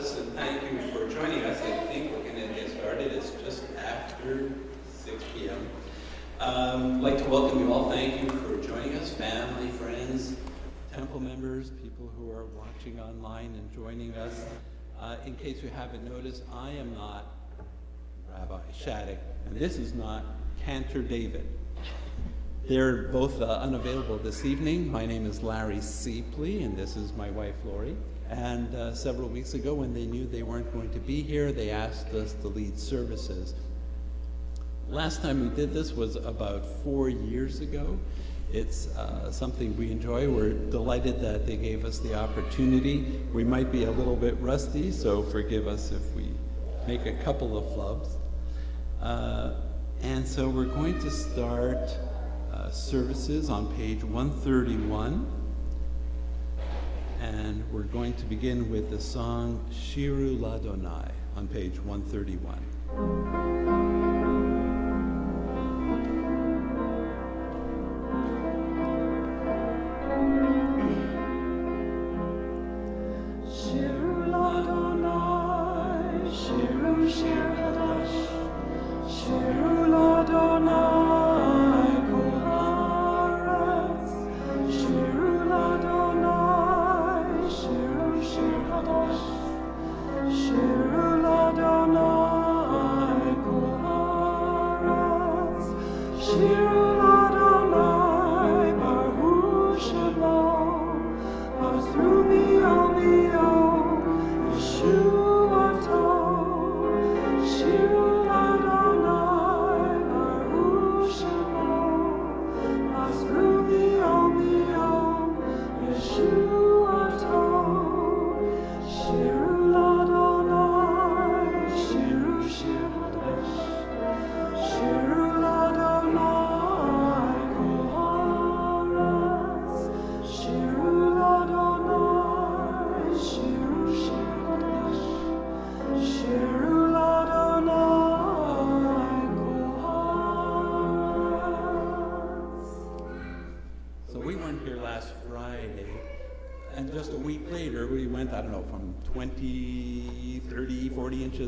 Shabbos, and thank you for joining us. I think we're going to get started. It's just after 6 p.m. I'd like to welcome you all. Thank you for joining us, family, friends, temple members, people who are watching online and joining us. In case you haven't noticed, I am not Rabbi Shattuck, and this is not Cantor David. They're both unavailable this evening. My name is Larry Seepley, and this is my wife, Lori. And several weeks ago, when they knew they weren't going to be here, they asked us to lead services. Last time we did this was about 4 years ago. It's something we enjoy. We're delighted that they gave us the opportunity. We might be a little bit rusty, so forgive us if we make a couple of flubs. And so we're going to start services on page 131. And we're going to begin with the song Shiru Ladonai on page 131.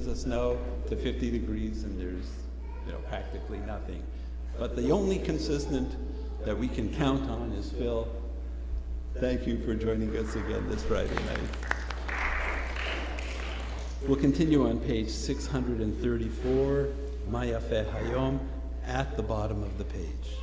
Of snow to 50 degrees, and there's practically nothing. But the only consistent that we can count on is Phil. Thank you for joining us again this Friday night. We'll continue on page 634, Maya Fe Hayom, at the bottom of the page.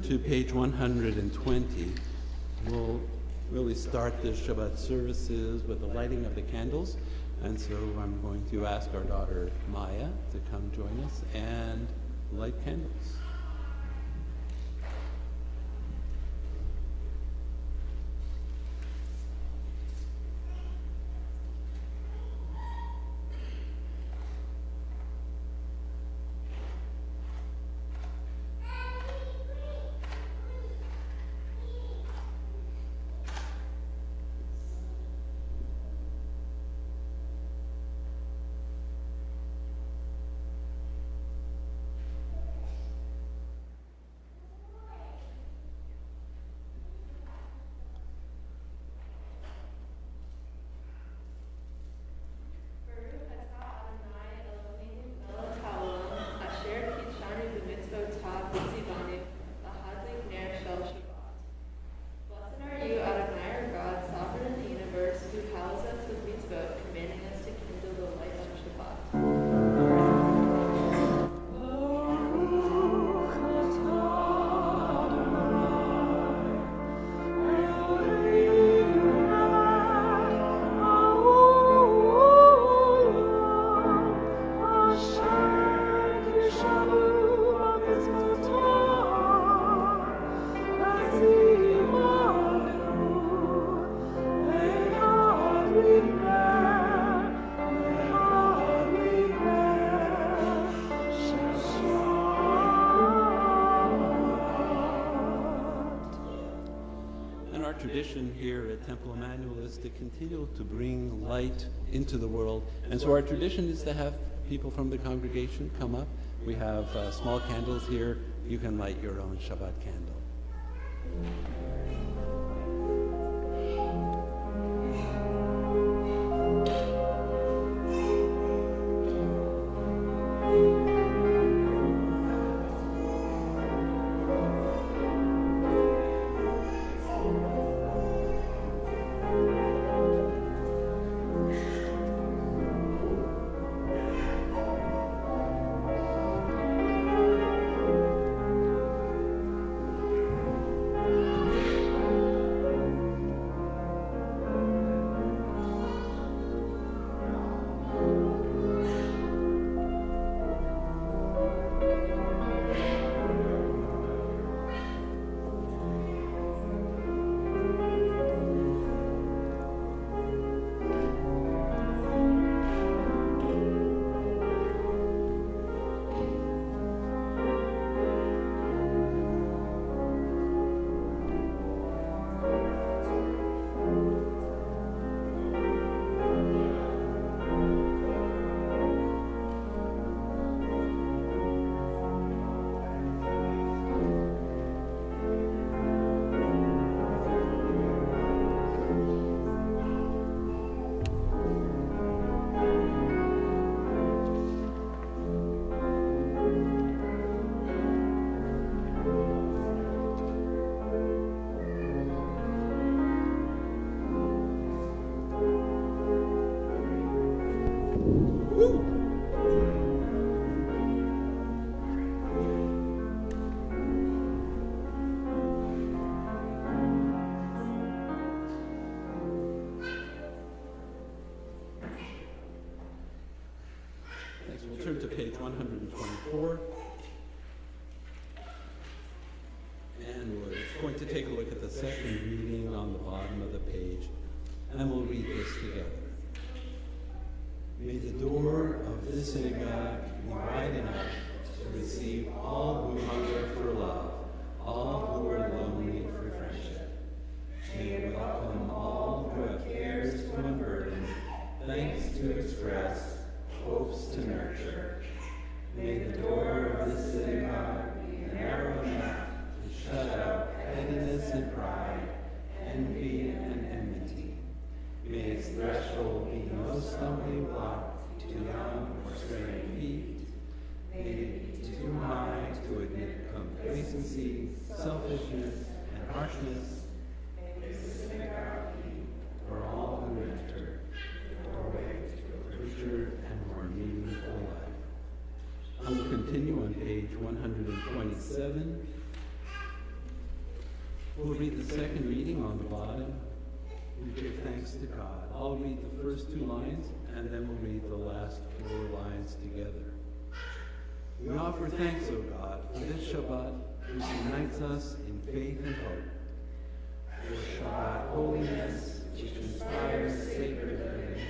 To page 120, we'll really start the Shabbat services with the lighting of the candles, and so I'm going to ask our daughter Maya to come join us and light candles. tradition here at Temple Emanuel is to continue to bring light into the world. And so our tradition is to have people from the congregation come up. We have small candles here. You can light your own Shabbat candle. Next, we'll turn to page 124. And we're going to take a look at the second reading on the bottom of the page, and we'll read this together. May the door of this synagogue be wide enough to receive all who hunger for love, all who are lonely for friendship. May it welcome all who have cares to unburden, thanks to express, hopes to nurture. May the door of this synagogue be narrow enough to shut out pettiness and pride, envy and enmity. May its threshold be no stumbling block to young or straying feet. May it be too high to admit complacency, selfishness, and harshness. May the synagogue be, for all who enter, the doorway to a richer and more meaningful life. I will continue on page 127. We'll read the second reading on the bottom. We give thanks to God. I'll read the first two lines, and then we'll read the last four lines together. We offer thanks, O God, for this Shabbat, which unites us in faith and hope. For Shabbat holiness, which inspires sacred living.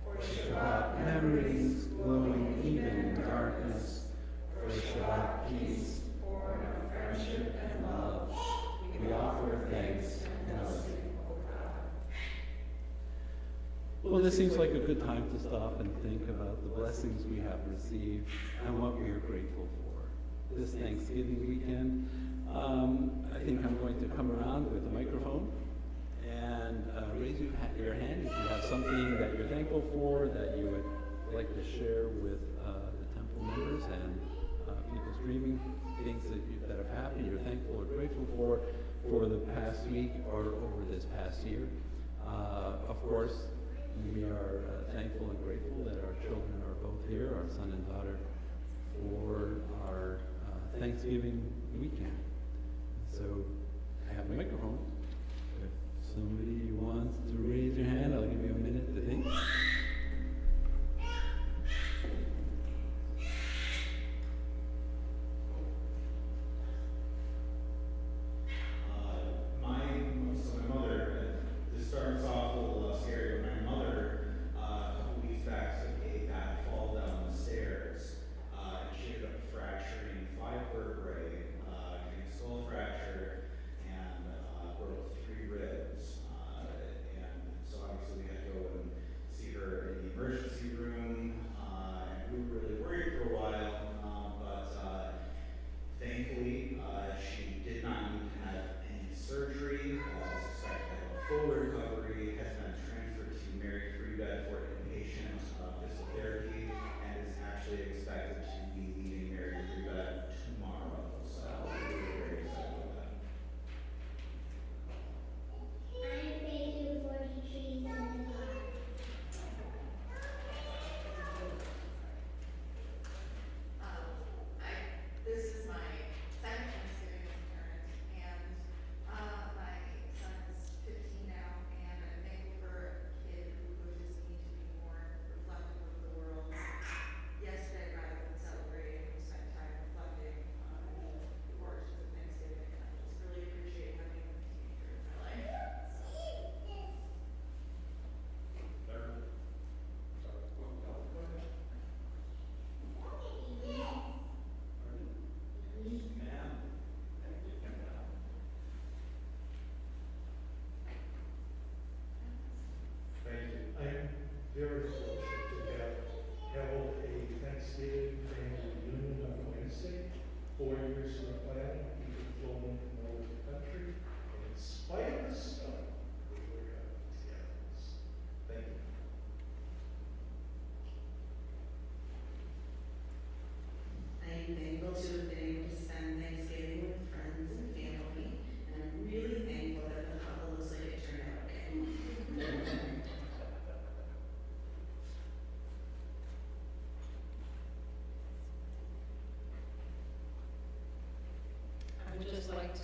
For Shabbat memories, glowing even in darkness. For Shabbat peace, born of friendship and love. We offer thanks and blessing. Well, this seems like a good time to stop and think about the blessings we have received and what we are grateful for. This Thanksgiving weekend, I think I'm going to come around with a microphone and raise your hand if you have something that you're thankful for, that you would like to share with the temple members and people streaming, things that have happened, you're thankful or grateful for the past week or over this past year. Of course, we are thankful and grateful that our children are both here, our son and daughter, for our Thanksgiving weekend. So I have a microphone. If somebody wants to raise your hand, I'll give you a minute to think. My mother, this starts off a little scary. My mother, a couple weeks back, took a bad fall down the stairs, and she ended up fracturing 5 vertebrae, getting a skull fracture, and broke 3 ribs.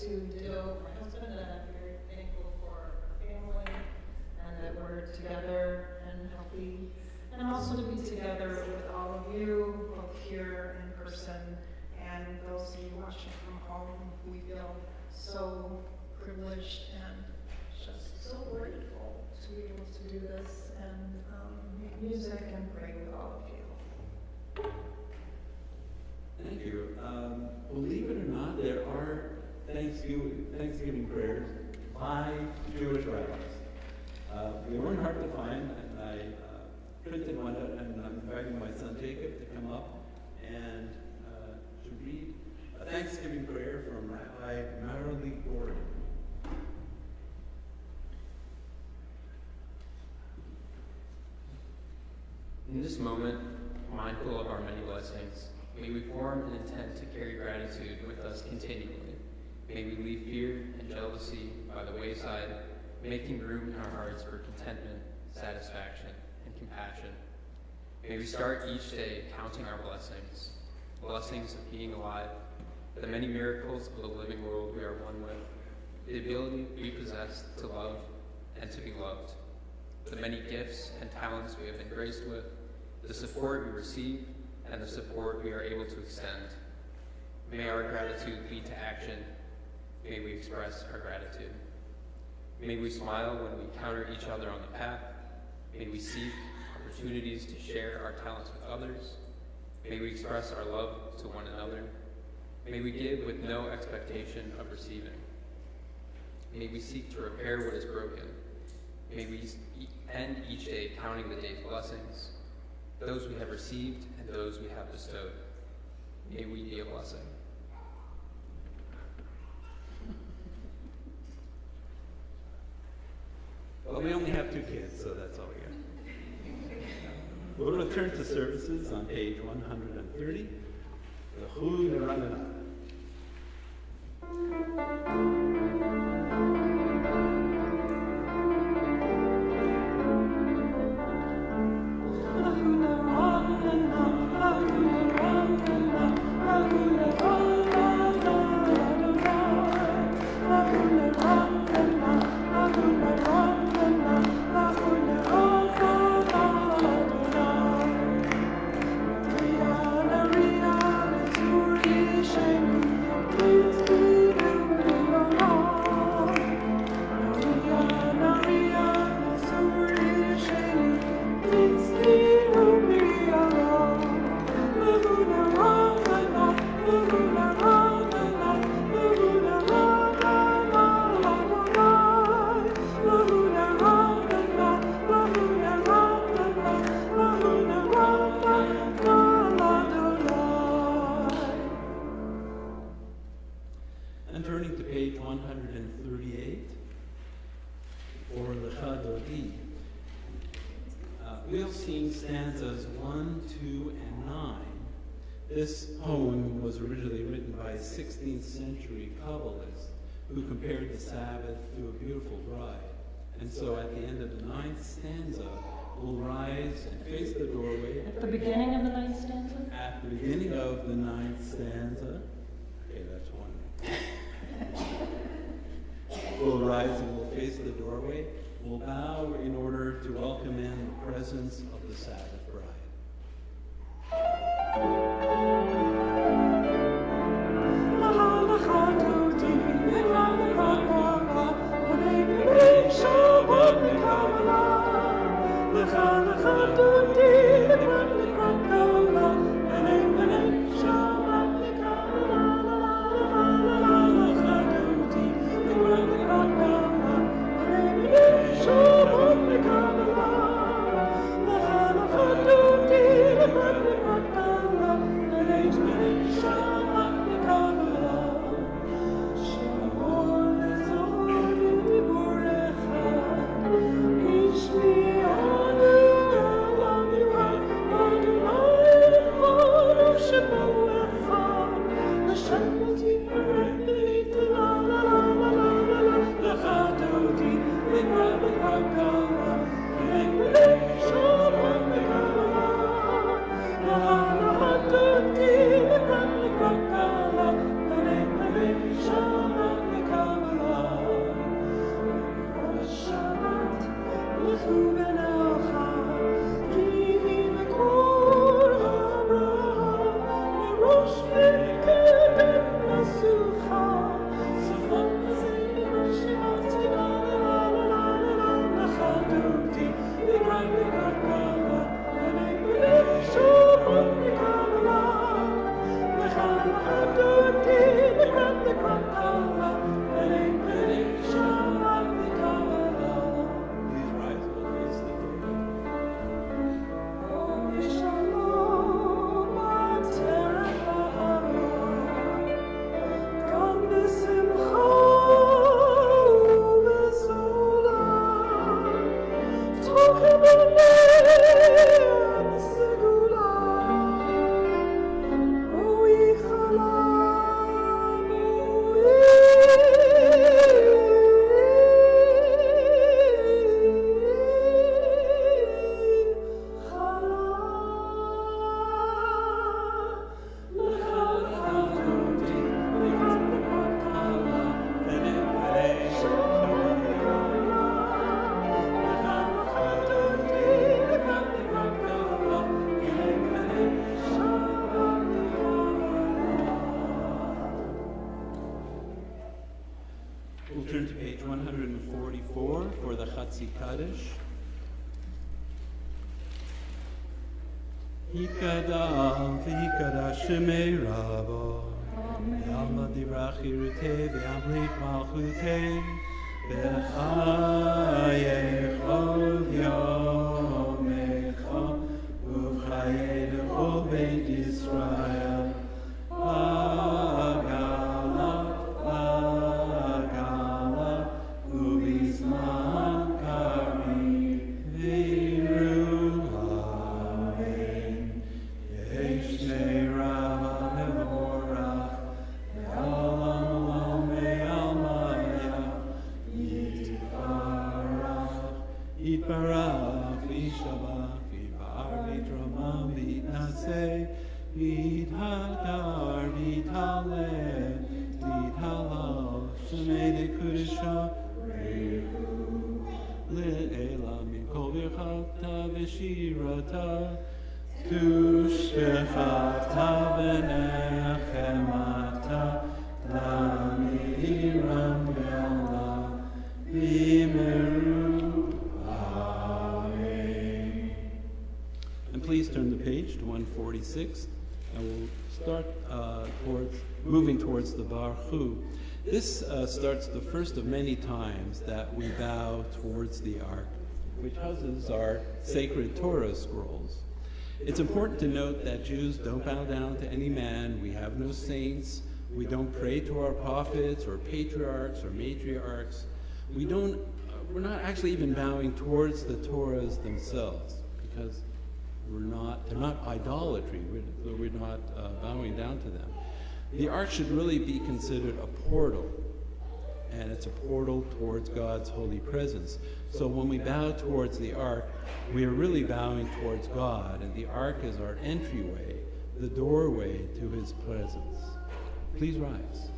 to ditto my husband, and I'm very thankful for our family, and that we're together and healthy, and also to be together with all of you, both here in person and those of you watching from home. We feel so privileged and just so grateful to be able to do this and make music and pray with all of you. Thank you. Believe it or not, there are Thanksgiving prayers by Jewish rabbis. They weren't hard to find, and I printed one out, and I'm inviting my son Jacob to come up and to read a Thanksgiving prayer from Rabbi Marilee Gordon. In this moment, mindful of our many blessings, may we form an intent to carry gratitude with us continually. May we leave fear and jealousy by the wayside, making room in our hearts for contentment, satisfaction, and compassion. May we start each day counting our blessings, blessings of being alive, the many miracles of the living world we are one with, the ability we possess to love and to be loved, the many gifts and talents we have been graced with, the support we receive, and the support we are able to extend. May our gratitude lead to action. May we express our gratitude. May we smile when we encounter each other on the path. May we seek opportunities to share our talents with others. May we express our love to one another. May we give with no expectation of receiving. May we seek to repair what is broken. May we end each day counting the day's blessings, those we have received and those we have bestowed. May we be a blessing. Well, we only have 2 kids, so that's all we got. We'll return to services on page 130, the Hu Neranana. And turning to page 138 for Lecha Dodi, we'll sing stanzas 1, 2, and 9. This poem was originally written by a 16th century Kabbalist who compared the Sabbath to a beautiful bride. And so at the end of the 9th stanza, we'll rise and face the doorway. At the beginning of the 9th stanza? At the beginning of the 9th stanza. Okay, that's one. We'll rise and we'll face the doorway. We'll bow in order to welcome in the presence of the Sabbath bride. Lecha We'll turn to page 144 for the Chatzi Kaddish. Hikadav v'hikadash shemei Rabbo Yalma divrach hirutei v'yamlich malchutei v'chayeich ov yomecha uv'chayei l'chol beit Yisrael V'gala v'gala u'vizman karim v'iru ha'rein yesh me'rava mevorach me'olam olam me'almaya yitbarach v'yishabach v'yibar v'yitrama v'yitnaseh v'yithadar v'yithalel v'yithalal shemei dekudesha rehu le'ela min kol birchata v'shirata tushbechata v'nechemata lamiram ve'ala v'meru amen. And please turn the page to 146, and we'll start moving towards the Baruch. This starts the first of many times that we bow towards the Ark, which houses our sacred Torah scrolls. It's important to note that Jews don't bow down to any man. We have no saints. We don't pray to our prophets or patriarchs or matriarchs. We're not actually even bowing towards the Torahs themselves, because they're not idolatry. We're not bowing down to them. The Ark should really be considered a portal, and it's a portal towards God's holy presence. So when we bow towards the Ark, we are really bowing towards God, and the Ark is our entryway, the doorway to his presence. Please rise.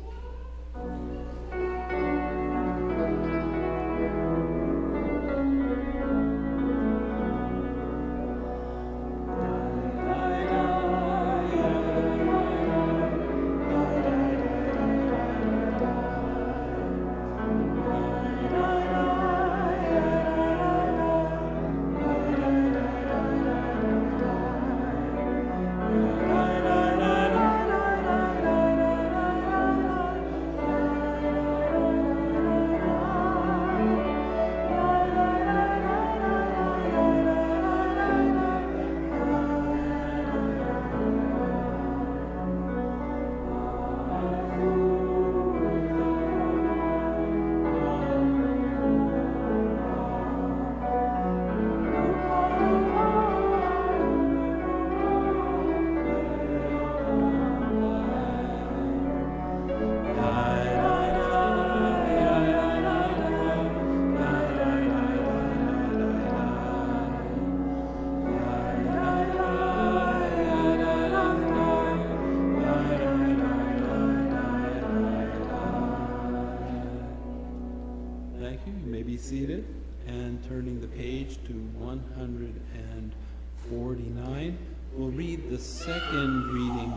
Seated and turning the page to 149, we'll read the second reading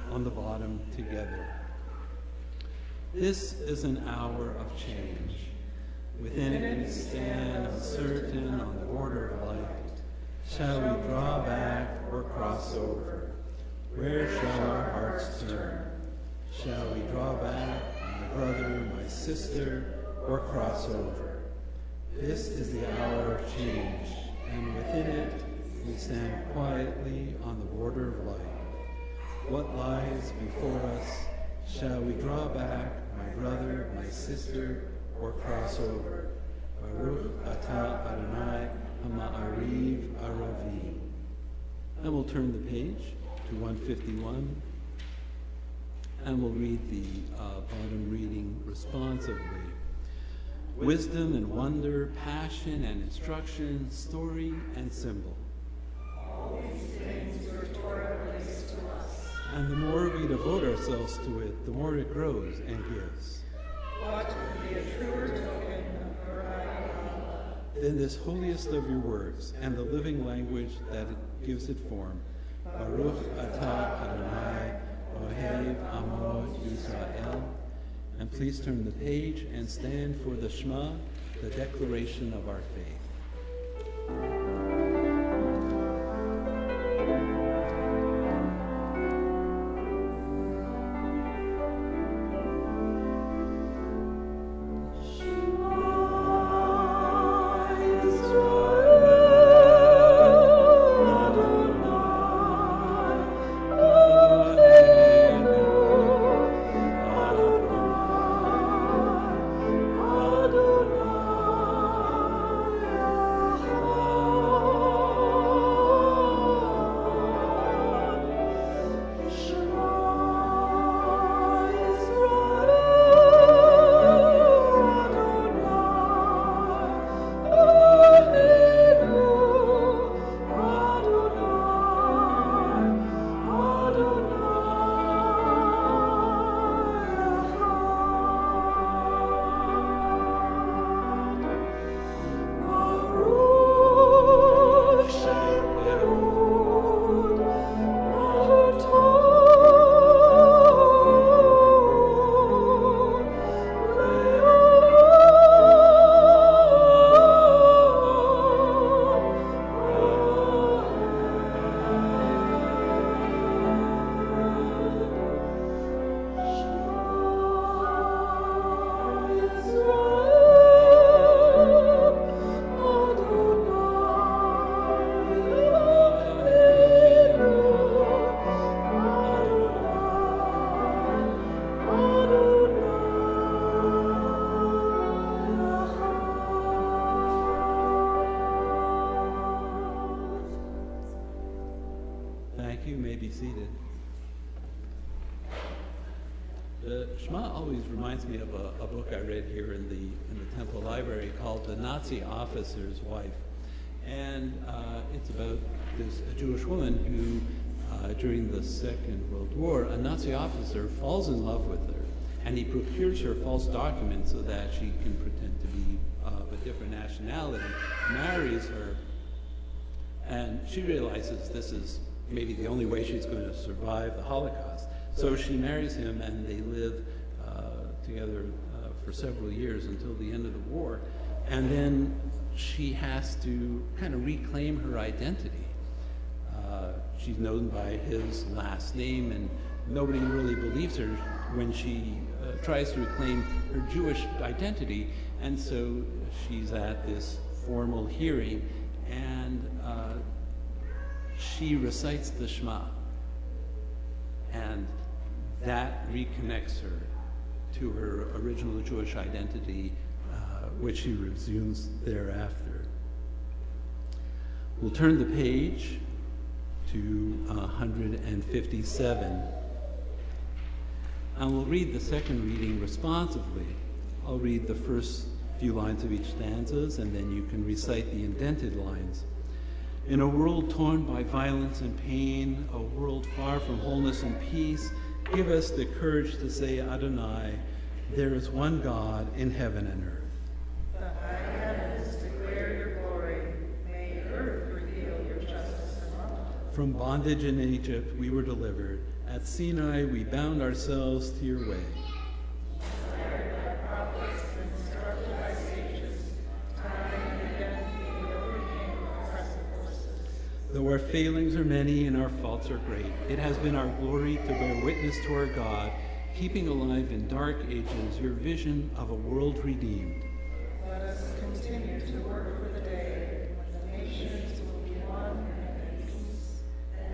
on the bottom together. This is an hour of change. Within it we stand uncertain on the border of light. Shall we draw back or cross over? Where shall our hearts turn? Shall we draw back, my brother, my sister, or cross over? This is the hour of change, and within it we stand quietly on the border of light. What lies before us? Shall we draw back, my brother, my sister, or cross over? Baruch atah Adonai ha'ma'ariv aravi. And we'll turn the page to 151, and we'll read the bottom reading responsively. Wisdom and wonder, passion and instruction, story and symbol. All these things your Torah relates to us. And the more we devote ourselves to it, the more it grows and gives. What would be a truer token of your love Than this holiest of your words and the living language that it gives it form. Baruch atah Adonai Ohev Amo Yisrael. And please turn the page and stand for the Shema, the declaration of our faith. You may be seated. The Shema always reminds me of a book I read here in the Temple Library called The Nazi Officer's Wife. And it's about a Jewish woman who, during the Second World War, a Nazi officer falls in love with her. And he procures her false documents so that she can pretend to be of a different nationality, marries her, and she realizes this is maybe the only way she's going to survive the Holocaust. So she marries him, and they live together for several years until the end of the war. And then she has to kind of reclaim her identity. She's known by his last name, and nobody really believes her when she tries to reclaim her Jewish identity. And so she's at this formal hearing, and she recites the Shema, and that reconnects her to her original Jewish identity, which she resumes thereafter. We'll turn the page to 157, and we'll read the second reading responsively. I'll read the first few lines of each stanzas, and then you can recite the indented lines. In a world torn by violence and pain, a world far from wholeness and peace, give us the courage to say, Adonai, there is one God in heaven and earth. The high heavens declare your glory. May earth reveal your justice and love. From bondage in Egypt we were delivered. At Sinai we bound ourselves to your way. Inspired by prophets and instructed by sages, time and again we overcame oppressive forces. Though our failings are many and our faults are great, it has been our glory to bear witness to our God keeping alive in dark ages your vision of a world redeemed. Let us continue to work for the day when the nations will be one and at peace.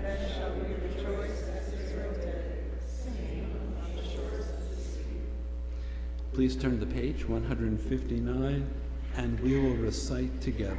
Then shall we rejoice as Israel did, singing on the shores of the sea. Please turn to page 159, and we will recite together.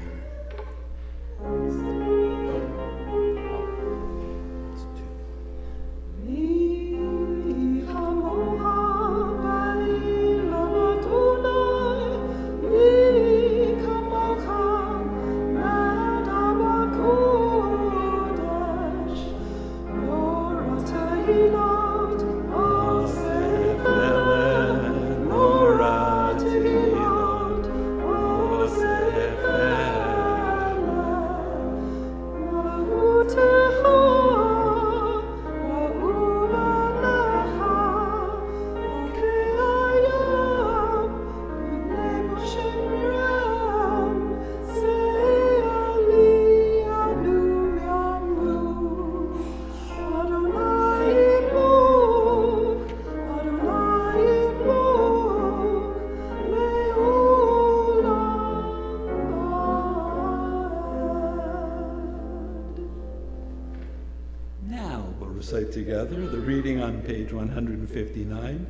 Recite together the reading on page 159.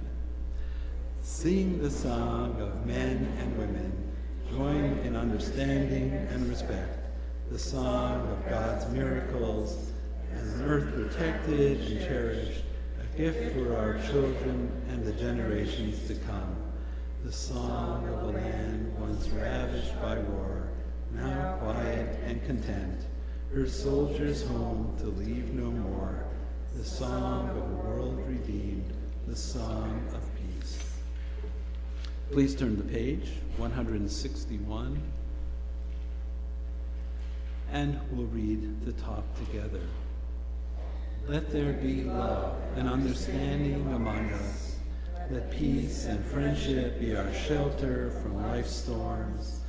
Sing the song of men and women, join in understanding and respect, the song of God's miracles, an earth protected and cherished, a gift for our children and the generations to come, the song of a land once ravished by war, now quiet and content, her soldiers home to leave no more, the song of a world redeemed, the song of peace. Please turn the page, 161, and we'll read the top together. Let there be love and understanding among us. Let peace and friendship be our shelter from life's storms.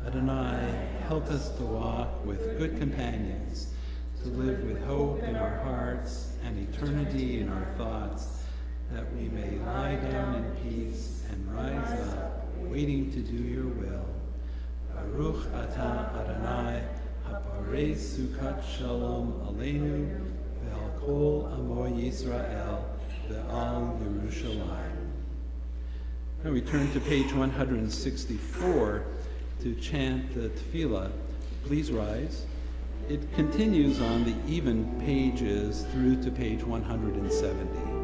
Adonai, help us to walk with good companions, to live with hope in our hearts and eternity in our thoughts, that we may lie down in peace and rise up, waiting to do your will. Baruch atah Adonai, haparei sukat shalom aleinu, ve'al kol amo Yisrael, ve'al Yerushalayim. Now we turn to page 164 to chant the tefillah. Please rise. It continues on the even pages through to page 170.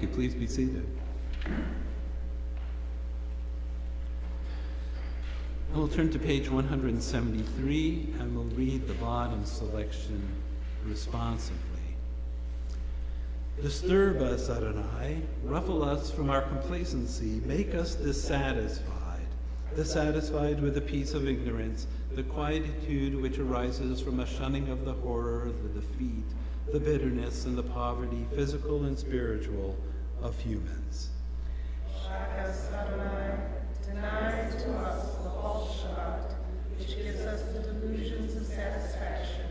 you. Please be seated. And we'll turn to page 173 and we'll read the bottom selection responsively. Disturb us, Adonai, ruffle us from our complacency, make us dissatisfied with the peace of ignorance, the quietude which arises from a shunning of the horror, the defeat, the bitterness, and the poverty, physical and spiritual, of humans. Shock us, Adonai, deny to us the false Shabbat, which gives us the delusions of satisfaction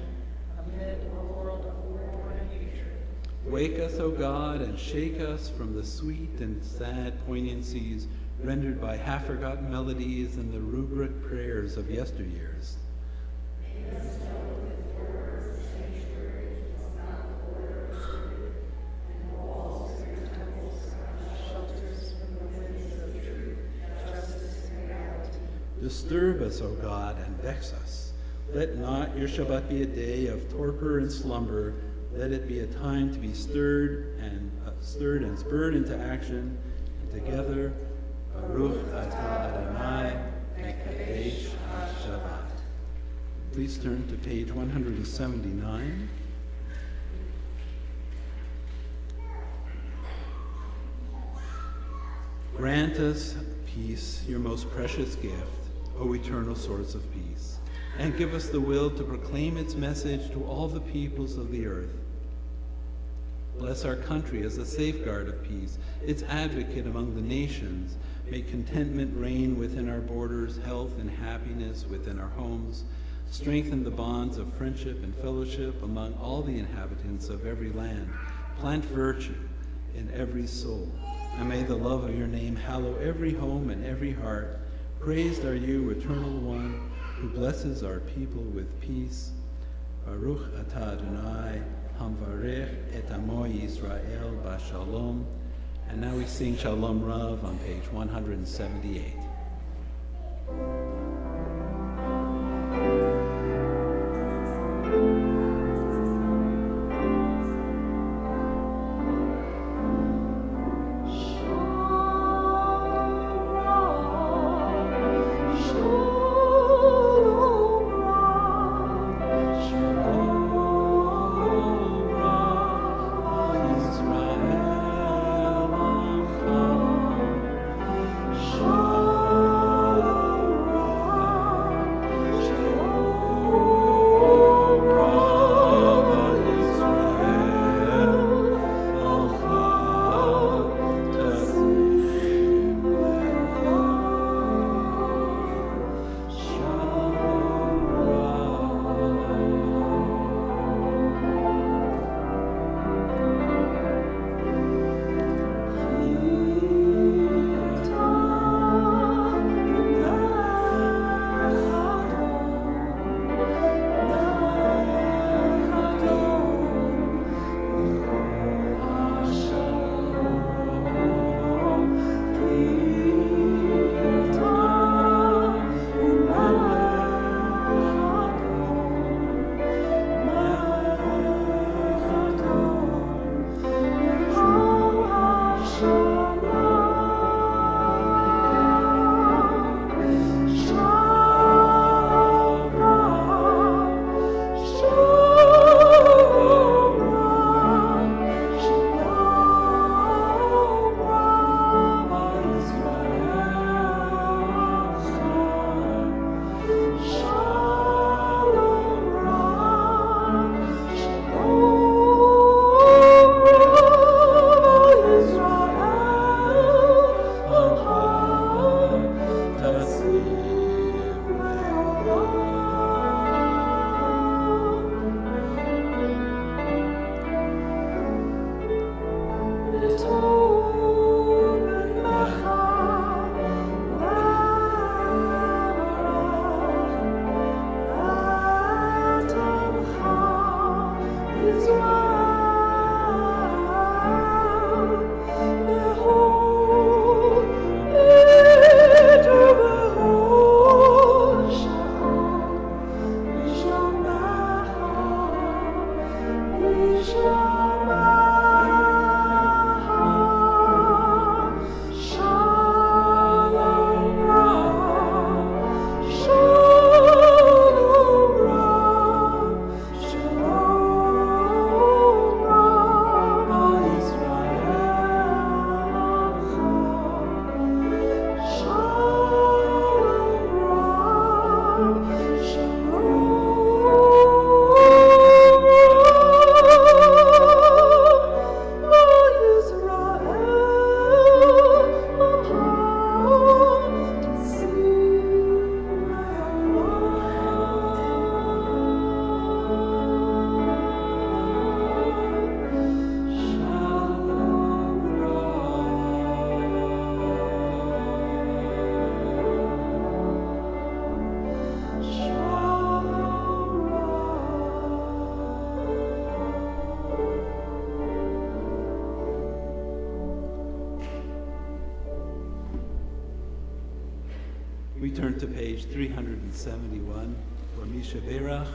amid a world of war and hatred. Wake us, O God, and shake us from the sweet and sad poignancies rendered by half-forgotten melodies and the rubric prayers of yesteryears. Disturb us, O God, and vex us. Let not your Shabbat be a day of torpor and slumber. Let it be a time to be stirred and spurred into action. And together, Baruch atah Adonai, Mekadesh Shabbat. Please turn to page 179. Grant us peace, your most precious gift, O eternal source of peace, and give us the will to proclaim its message to all the peoples of the earth. Bless our country as a safeguard of peace, its advocate among the nations. Make contentment reign within our borders, health and happiness within our homes. Strengthen the bonds of friendship and fellowship among all the inhabitants of every land. Plant virtue in every soul. And may the love of your name hallow every home and every heart. Praised are you, Eternal One, who blesses our people with peace. Baruch atah Adonai, hamvarech et amo Yisrael b'shalom. And now we sing Shalom Rav on page 178. We turn to page 371 for Misha Berach,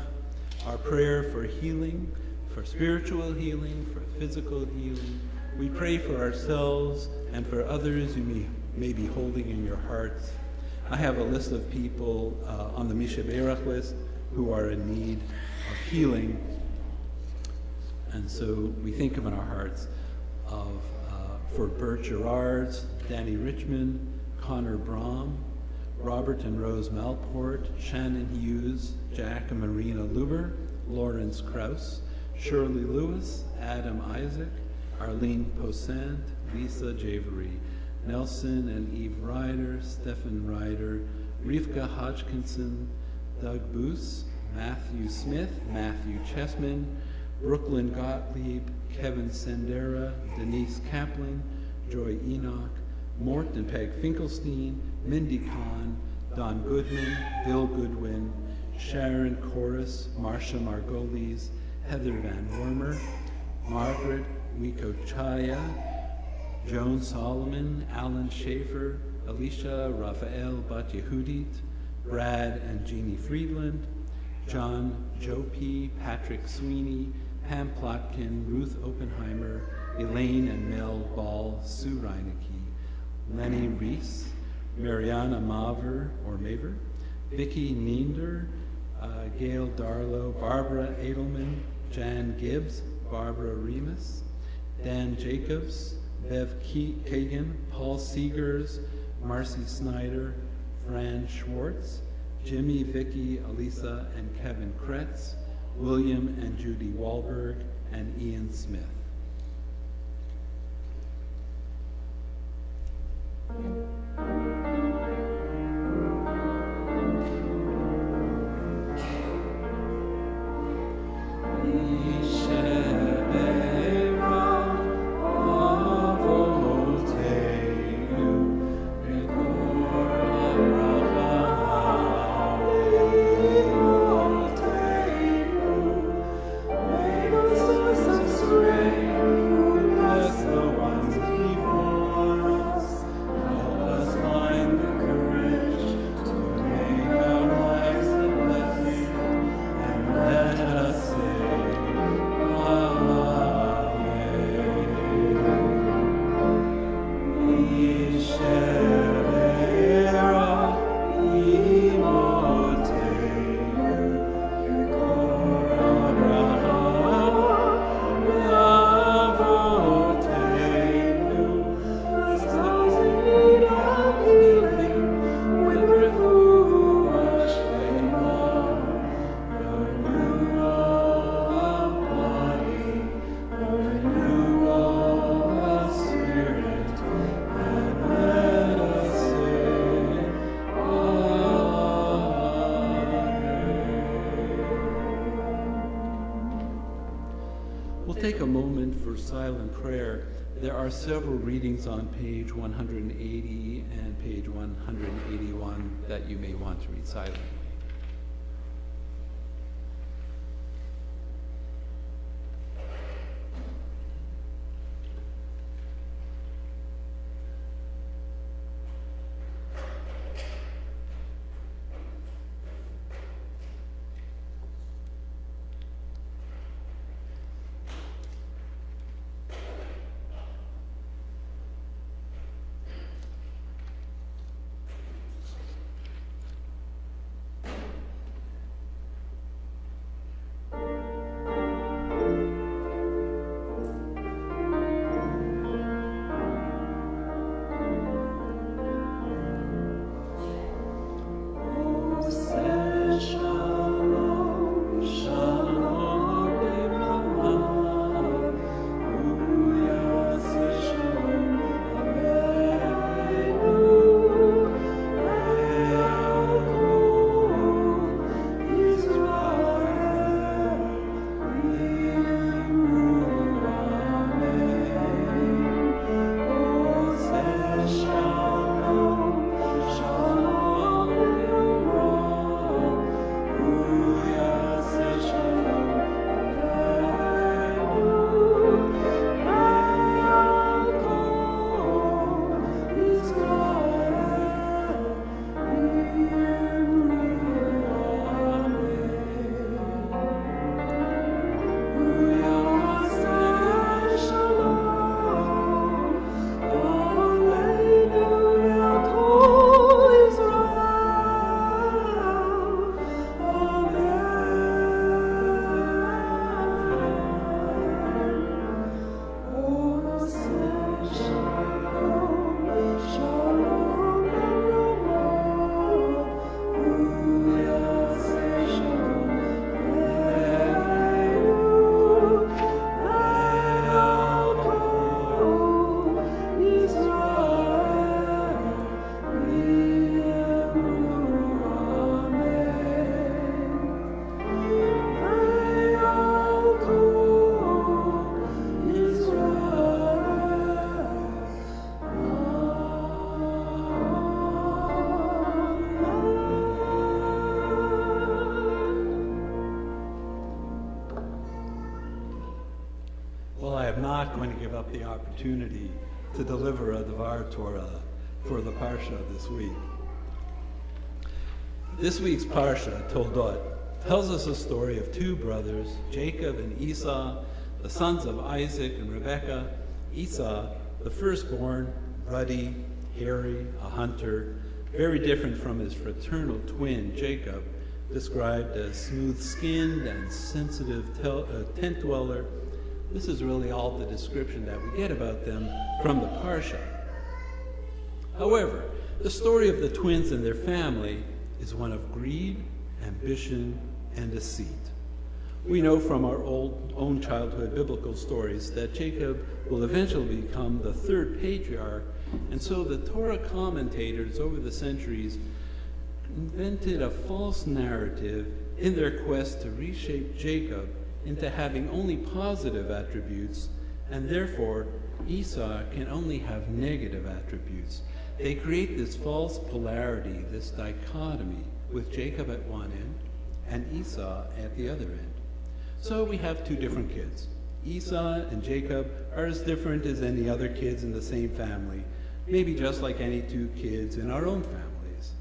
our prayer for healing, for spiritual healing, for physical healing. We pray for ourselves and for others you may be holding in your hearts. I have a list of people on the Misha Berach list who are in need of healing. And so we think of in our hearts of for Bert Gerards, Danny Richmond, Connor Brom, Robert and Rose Malport, Shannon Hughes, Jack and Marina Luber, Lawrence Krause, Shirley Lewis, Adam Isaac, Arlene Posant, Lisa Javery, Nelson and Eve Ryder, Stephen Ryder, Rivka Hodgkinson, Doug Boos, Matthew Smith, Matthew Chessman, Brooklyn Gottlieb, Kevin Sendera, Denise Kaplan, Joy Enoch, Mort and Peg Finkelstein, Mindy Kahn, Don Goodman, Bill Goodwin, Sharon Corris, Marcia Margolis, Heather Van Wormer, Margaret Wiko Chaya, Joan Solomon, Alan Schaefer, Alicia Raphael Bat Yehudit, Brad and Jeannie Friedland, John Jopi, Patrick Sweeney, Pam Plotkin, Ruth Oppenheimer, Elaine and Mel Ball, Sue Reinecke, Lenny Reese, Mariana Maver, Vicky Niender, Gail Darlow, Barbara Edelman, Jan Gibbs, Barbara Remus, Dan Jacobs, Bev Kagan, Paul Seegers, Marcy Snyder, Fran Schwartz, Jimmy, Vicky, Elisa, and Kevin Kretz, William and Judy Wahlberg, and Ian Smith. Take a moment for silent prayer. There are several readings on page 180 and page 181 that you may want to read silently. opportunity to deliver a Devar Torah for the Parsha this week. This week's Parsha, Toldot, tells us a story of two brothers, Jacob and Esau, the sons of Isaac and Rebekah. Esau, the firstborn, ruddy, hairy, a hunter, very different from his fraternal twin, Jacob, described as smooth-skinned and sensitive tent dweller. This is really all the description that we get about them from the Parsha. However, the story of the twins and their family is one of greed, ambition, and deceit. We know from our own childhood biblical stories that Jacob will eventually become the third patriarch, and so the Torah commentators over the centuries invented a false narrative in their quest to reshape Jacob into having only positive attributes, and therefore Esau can only have negative attributes. They create this false polarity, this dichotomy, with Jacob at one end and Esau at the other end. So we have two different kids. Esau and Jacob are as different as any other kids in the same family, maybe just like any two kids in our own families.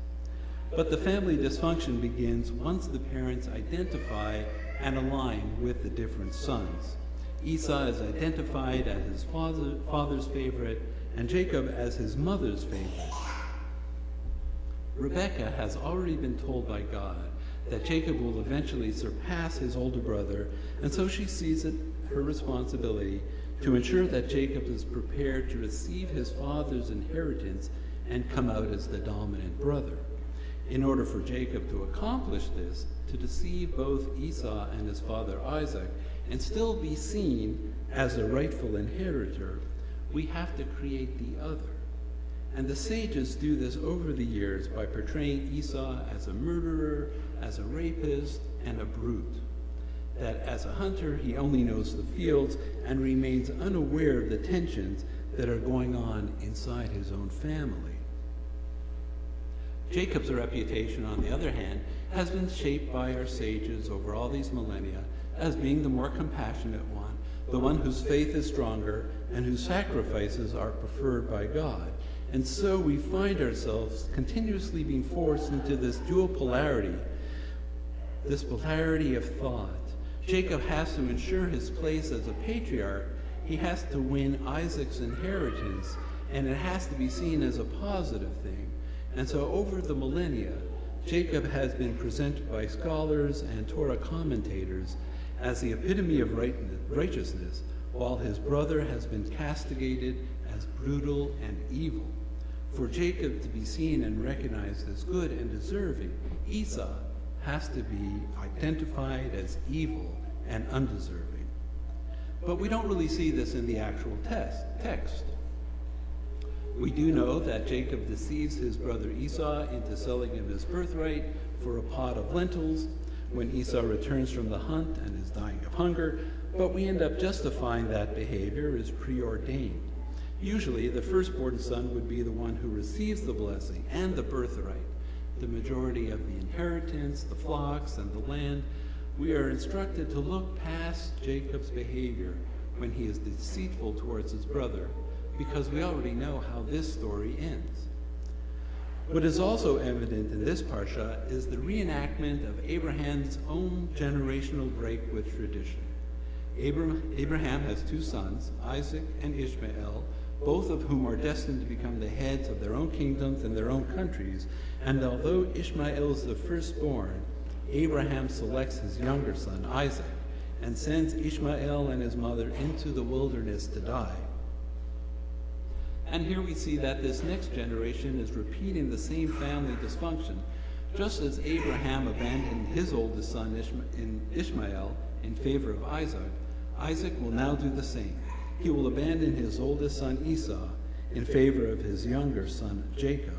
But the family dysfunction begins once the parents identify and align with the different sons. Esau is identified as his father's favorite, and Jacob as his mother's favorite. Rebekah has already been told by God that Jacob will eventually surpass his older brother, and so she sees it her responsibility to ensure that Jacob is prepared to receive his father's inheritance and come out as the dominant brother. In order for Jacob to accomplish this, to deceive both Esau and his father Isaac, and still be seen as a rightful inheritor, we have to create the other. And the sages do this over the years by portraying Esau as a murderer, as a rapist, and a brute. That as a hunter, he only knows the fields and remains unaware of the tensions that are going on inside his own family. Jacob's reputation, on the other hand, has been shaped by our sages over all these millennia as being the more compassionate one, the one whose faith is stronger and whose sacrifices are preferred by God. And so we find ourselves continuously being forced into this dual polarity, this polarity of thought. Jacob has to ensure his place as a patriarch. He has to win Isaac's inheritance, and it has to be seen as a positive thing. And so over the millennia, Jacob has been presented by scholars and Torah commentators as the epitome of righteousness, while his brother has been castigated as brutal and evil. For Jacob to be seen and recognized as good and deserving, Esau has to be identified as evil and undeserving. But we don't really see this in the actual text. We do know that Jacob deceives his brother Esau into selling him his birthright for a pot of lentils when Esau returns from the hunt and is dying of hunger, but we end up justifying that behavior as preordained. Usually, the firstborn son would be the one who receives the blessing and the birthright, the majority of the inheritance, the flocks, and the land. We are instructed to look past Jacob's behavior when he is deceitful towards his brother, because we already know how this story ends. What is also evident in this parsha is the reenactment of Abraham's own generational break with tradition. Abraham has two sons, Isaac and Ishmael, both of whom are destined to become the heads of their own kingdoms and their own countries. And although Ishmael is the firstborn, Abraham selects his younger son, Isaac, and sends Ishmael and his mother into the wilderness to die. And here we see that this next generation is repeating the same family dysfunction. Just as Abraham abandoned his oldest son Ishmael in favor of Isaac, Isaac will now do the same. He will abandon his oldest son Esau in favor of his younger son Jacob.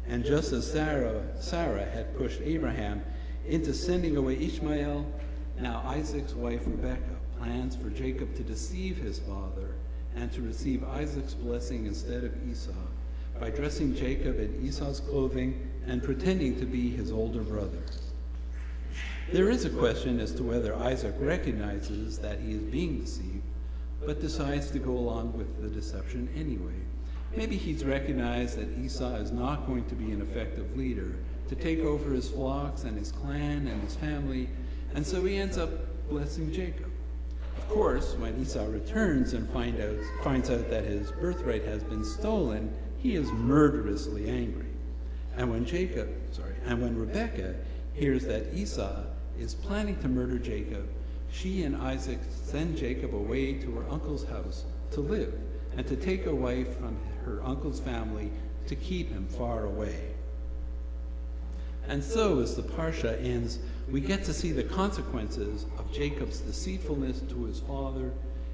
And just as Sarah had pushed Abraham into sending away Ishmael, now Isaac's wife Rebekah plans for Jacob to deceive his father and to receive Isaac's blessing instead of Esau by dressing Jacob in Esau's clothing and pretending to be his older brother. There is a question as to whether Isaac recognizes that he is being deceived, but decides to go along with the deception anyway. Maybe he's recognized that Esau is not going to be an effective leader to take over his flocks and his clan and his family, and so he ends up blessing Jacob. Of course, when Esau returns and finds out that his birthright has been stolen, he is murderously angry. And when Rebekah hears that Esau is planning to murder Jacob, she and Isaac send Jacob away to her uncle's house to live and to take a wife from her uncle's family to keep him far away. And so, as the Parsha ends, we get to see the consequences of Jacob's deceitfulness to his father,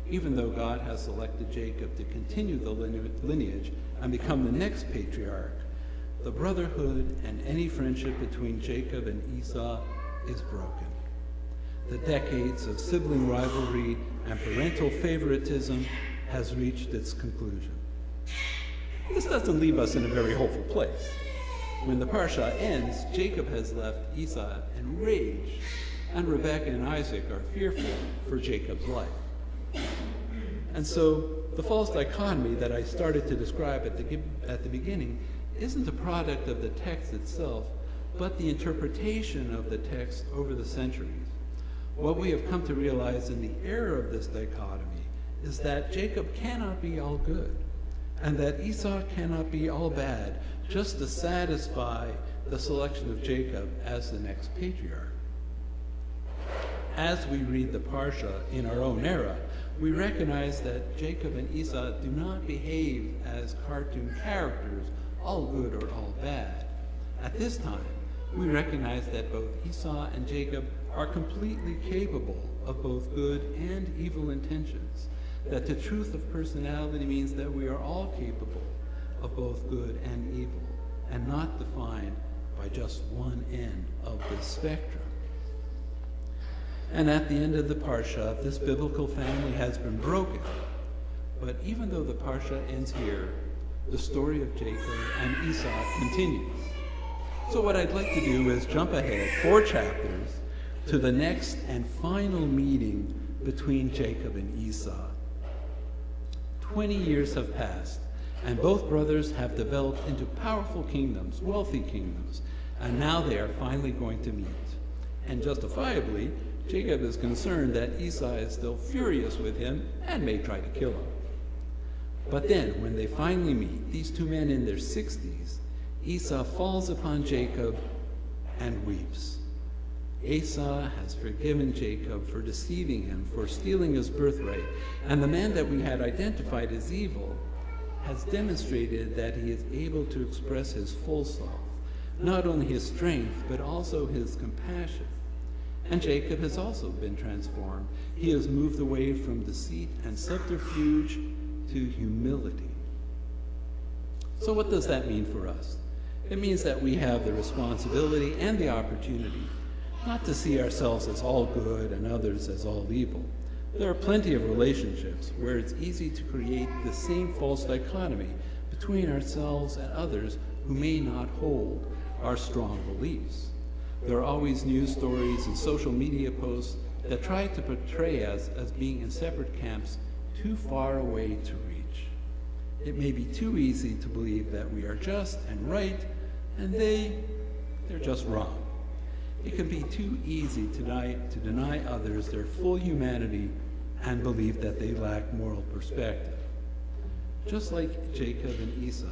even though God has selected Jacob to continue the lineage and become the next patriarch. The brotherhood and any friendship between Jacob and Esau is broken. The decades of sibling rivalry and parental favoritism has reached its conclusion. This doesn't leave us in a very hopeful place. When the Parsha ends, Jacob has left Esau enraged, and Rebekah and Isaac are fearful for Jacob's life. And so the false dichotomy that I started to describe at the beginning isn't a product of the text itself, but the interpretation of the text over the centuries. What we have come to realize in the error of this dichotomy is that Jacob cannot be all good, and that Esau cannot be all bad, just to satisfy the selection of Jacob as the next patriarch. As we read the Parsha in our own era, we recognize that Jacob and Esau do not behave as cartoon characters, all good or all bad. At this time, we recognize that both Esau and Jacob are completely capable of both good and evil intentions, that the truth of personality means that we are all capable of both good and evil, and not defined by just one end of the spectrum. And at the end of the Parsha, this biblical family has been broken. But even though the Parsha ends here, the story of Jacob and Esau continues. So what I'd like to do is jump ahead 4 chapters to the next and final meeting between Jacob and Esau. 20 years have passed, and both brothers have developed into powerful kingdoms, wealthy kingdoms, and now they are finally going to meet. And justifiably, Jacob is concerned that Esau is still furious with him and may try to kill him. But then, when they finally meet, these two men in their 60s, Esau falls upon Jacob and weeps. Esau has forgiven Jacob for deceiving him, for stealing his birthright, and the man that we had identified as evil has demonstrated that he is able to express his full self, not only his strength, but also his compassion. And Jacob has also been transformed. He has moved away from deceit and subterfuge to humility. So what does that mean for us? It means that we have the responsibility and the opportunity not to see ourselves as all good and others as all evil. There are plenty of relationships where it's easy to create the same false dichotomy between ourselves and others who may not hold our strong beliefs. There are always news stories and social media posts that try to portray us as being in separate camps too far away to reach. It may be too easy to believe that we are just and right, and they're just wrong. It can be too easy to deny others their full humanity and believe that they lack moral perspective. Just like Jacob and Esau,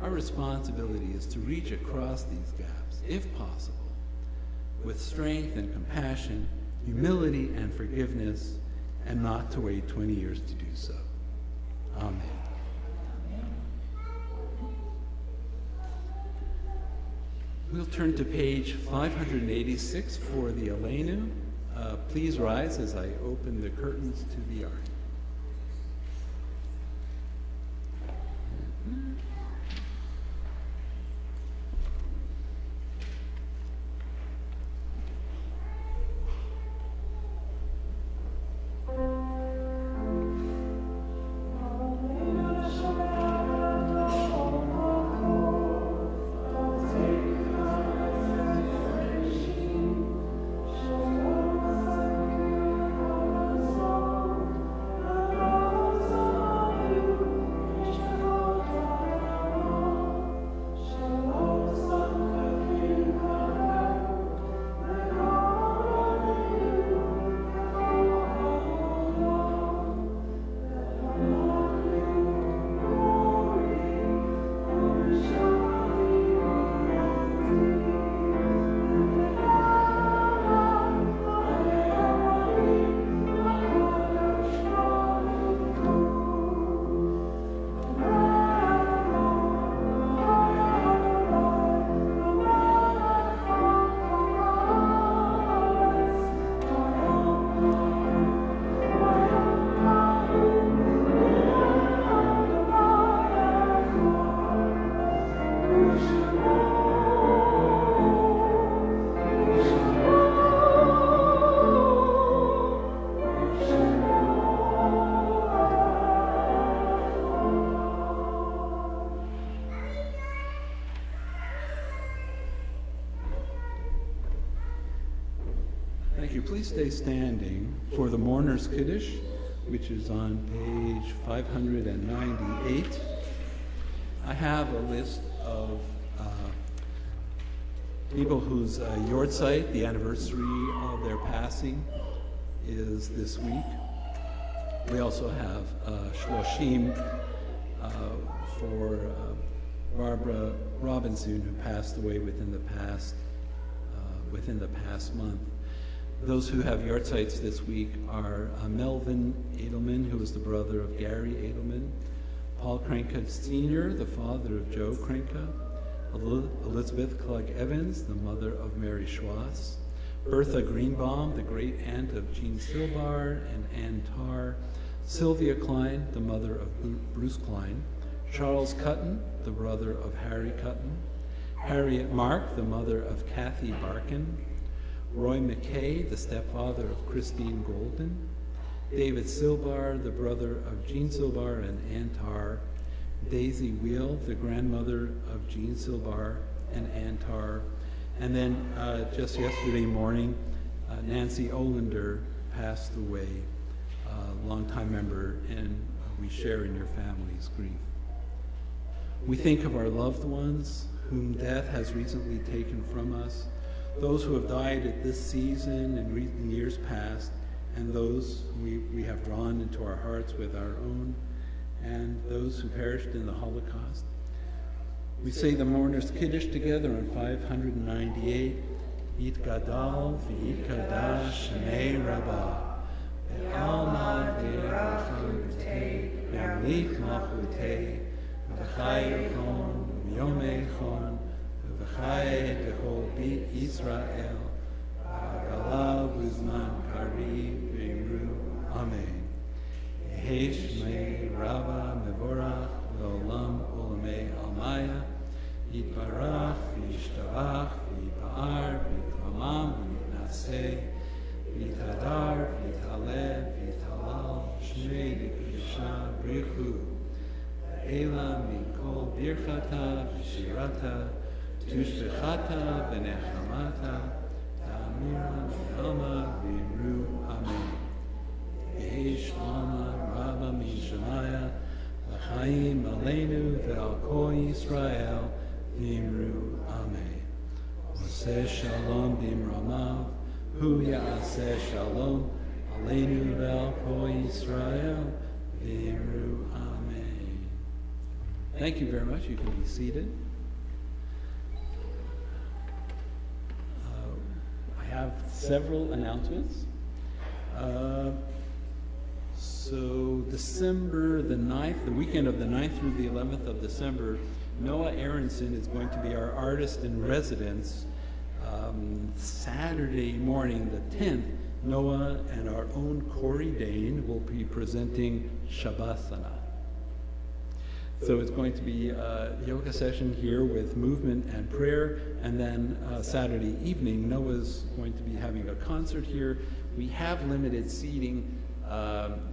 our responsibility is to reach across these gaps, if possible, with strength and compassion, humility and forgiveness, and not to wait 20 years to do so. Amen. We'll turn to page 586 for the Aleinu. Please rise as I open the curtains to the ark. Thank you. Please stay standing for the Mourner's Kiddush, which is on page 598. I have a list of people whose yahrzeit, the anniversary of their passing, is this week. We also have shloshim for Barbara Robinson, who passed away within the past month. Those who have yahrzeits this week are Melvin Edelman, who was the brother of Gary Edelman, Paul Krenka Sr., the father of Joe Krenka, Elizabeth Klug Evans, the mother of Mary Schwass, Bertha Greenbaum, the great aunt of Jean Silbar and Ann Tarr, Sylvia Klein, the mother of Bruce Klein, Charles Cutton, the brother of Harry Cutton, Harriet Mark, the mother of Kathy Barkin, Roy McKay, the stepfather of Christine Golden, David Silbar, the brother of Jean Silbar and Ann Tarr, Daisy Wheel, the grandmother of Jean Silbar and Ann Tarr, and then just yesterday morning, Nancy Olander passed away, a longtime member, and we share in your family's grief. We think of our loved ones whom death has recently taken from us, those who have died at this season and in years past, and those we have drawn into our hearts with our own, and those who perished in the Holocaust. We say the Mourner's Kiddush together on 598, Yit Gadal v'Yit Kadash Shemei Rabbah, Ve'alma v'Yachutei, Ve'amlik Machutei, V'chai Yechon, V'yom Echon, V'chai Dechol Bit Yisrael, V'agala V'zman Kariv V'Yimru, Amen. Yehi Shmei Rabba Mevorach L'olam Olamei Almaya, Yitbarach V'yishtavach V'yipa'ar V'yitlamam V'yitnaseh V'yitadar V'yitalev V'yitalal Shmei D'Kedusha B'richu Eila Mikol Birchata V'shirata Tushbechata V'nechamata Ta'amira V'alma V'yimru Amen. Yehi Shlama Rabba Mishamaya L'chaim Aleinu Ve'al Kol Yisrael V'yimru Amen. Oseh Shalom B'imramav Hu Ya'aseh Shalom Aleinu Ve'al Kol Yisrael V'yimru Amen. Thank you very much. You can be seated. I have several announcements. So December the 9th, the weekend of the 9th through the 11th of December, Noah Aronson is going to be our artist in residence. Saturday morning, the 10th, Noah and our own Corey Dane will be presenting Shabbat. So it's going to be a yoga session here with movement and prayer, and then Saturday evening, Noah's going to be having a concert here. We have limited seating,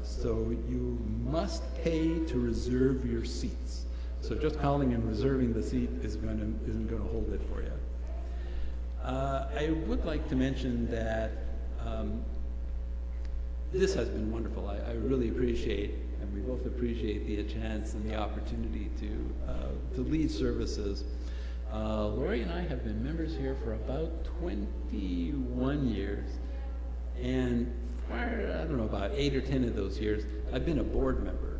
so you must pay to reserve your seats. So just calling and reserving the seat isn't going to hold it for you. I would like to mention that this has been wonderful. I really appreciate, and we both appreciate the chance and the opportunity to lead services. Lori and I have been members here for about 21 years, and I don't know, about 8 or 10 of those years, I've been a board member.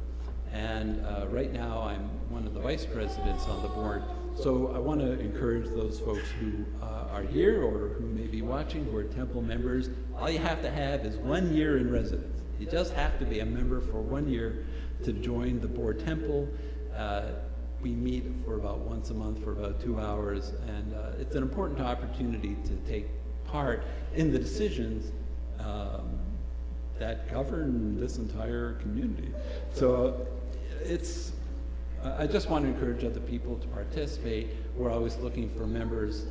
And right now I'm one of the vice presidents on the board. So I want to encourage those folks who are here or who may be watching who are Temple members. All you have to have is 1 year in residence. You just have to be a member for 1 year to join the board Temple. We meet for about once a month for about 2 hours, and it's an important opportunity to take part in the decisions that govern this entire community. So I just want to encourage other people to participate. We're always looking for members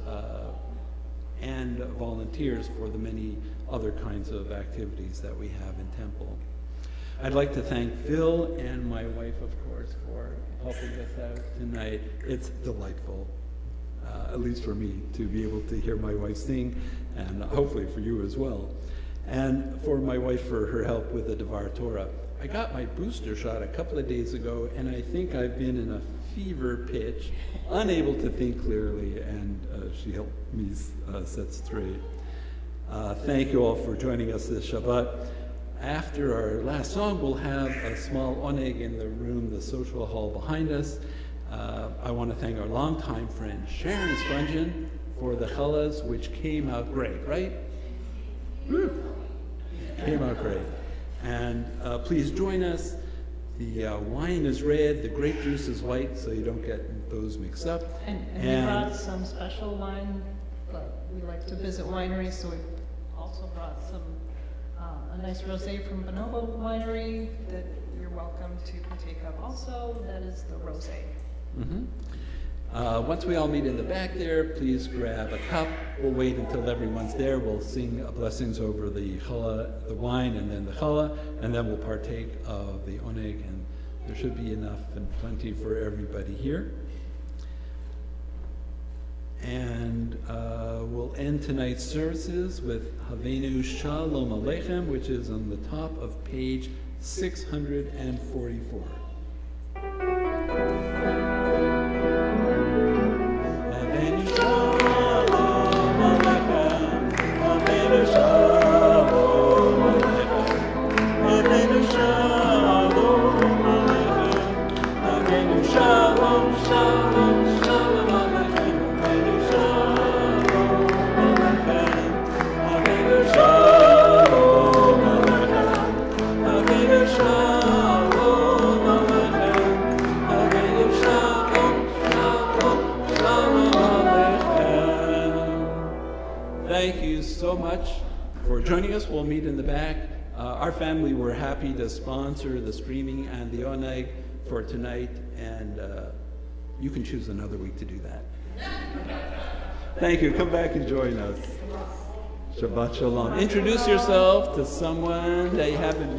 and volunteers for the many other kinds of activities that we have in Temple. I'd like to thank Phil and my wife, of course, for helping us out tonight. It's delightful, at least for me, to be able to hear my wife sing, and hopefully for you as well. and for my wife for her help with the Devar Torah. I got my booster shot a couple of days ago, and I think I've been in a fever pitch, unable to think clearly, and she helped me set straight. Thank you all for joining us this Shabbat. After our last song, we'll have a small oneg in the room, the social hall behind us. I want to thank our longtime friend Sharon Spungen for the challahs, which came out great, right? Woo! Came out great. And please join us. The wine is red, the grape juice is white, so you don't get those mixed up. And we brought some special wine, but we like to visit wineries, so we also brought some a nice rosé from Bonobo Winery that you're welcome to partake of also. That is the rosé. Once we all meet in the back there, please grab a cup. We'll wait until everyone's there. We'll sing blessings over the challah, the wine, and then the challah, and then we'll partake of the oneg, and there should be enough and plenty for everybody here. And we'll end tonight's services with Havenu Shalom Aleichem, which is on the top of page 644. Thank you so much for joining us. We'll meet in the back. Our family were happy to sponsor the streaming and the oneg for tonight, and you can choose another week to do that. Thank you. Come back and join us. Shabbat Shalom. Introduce yourself to someone they haven't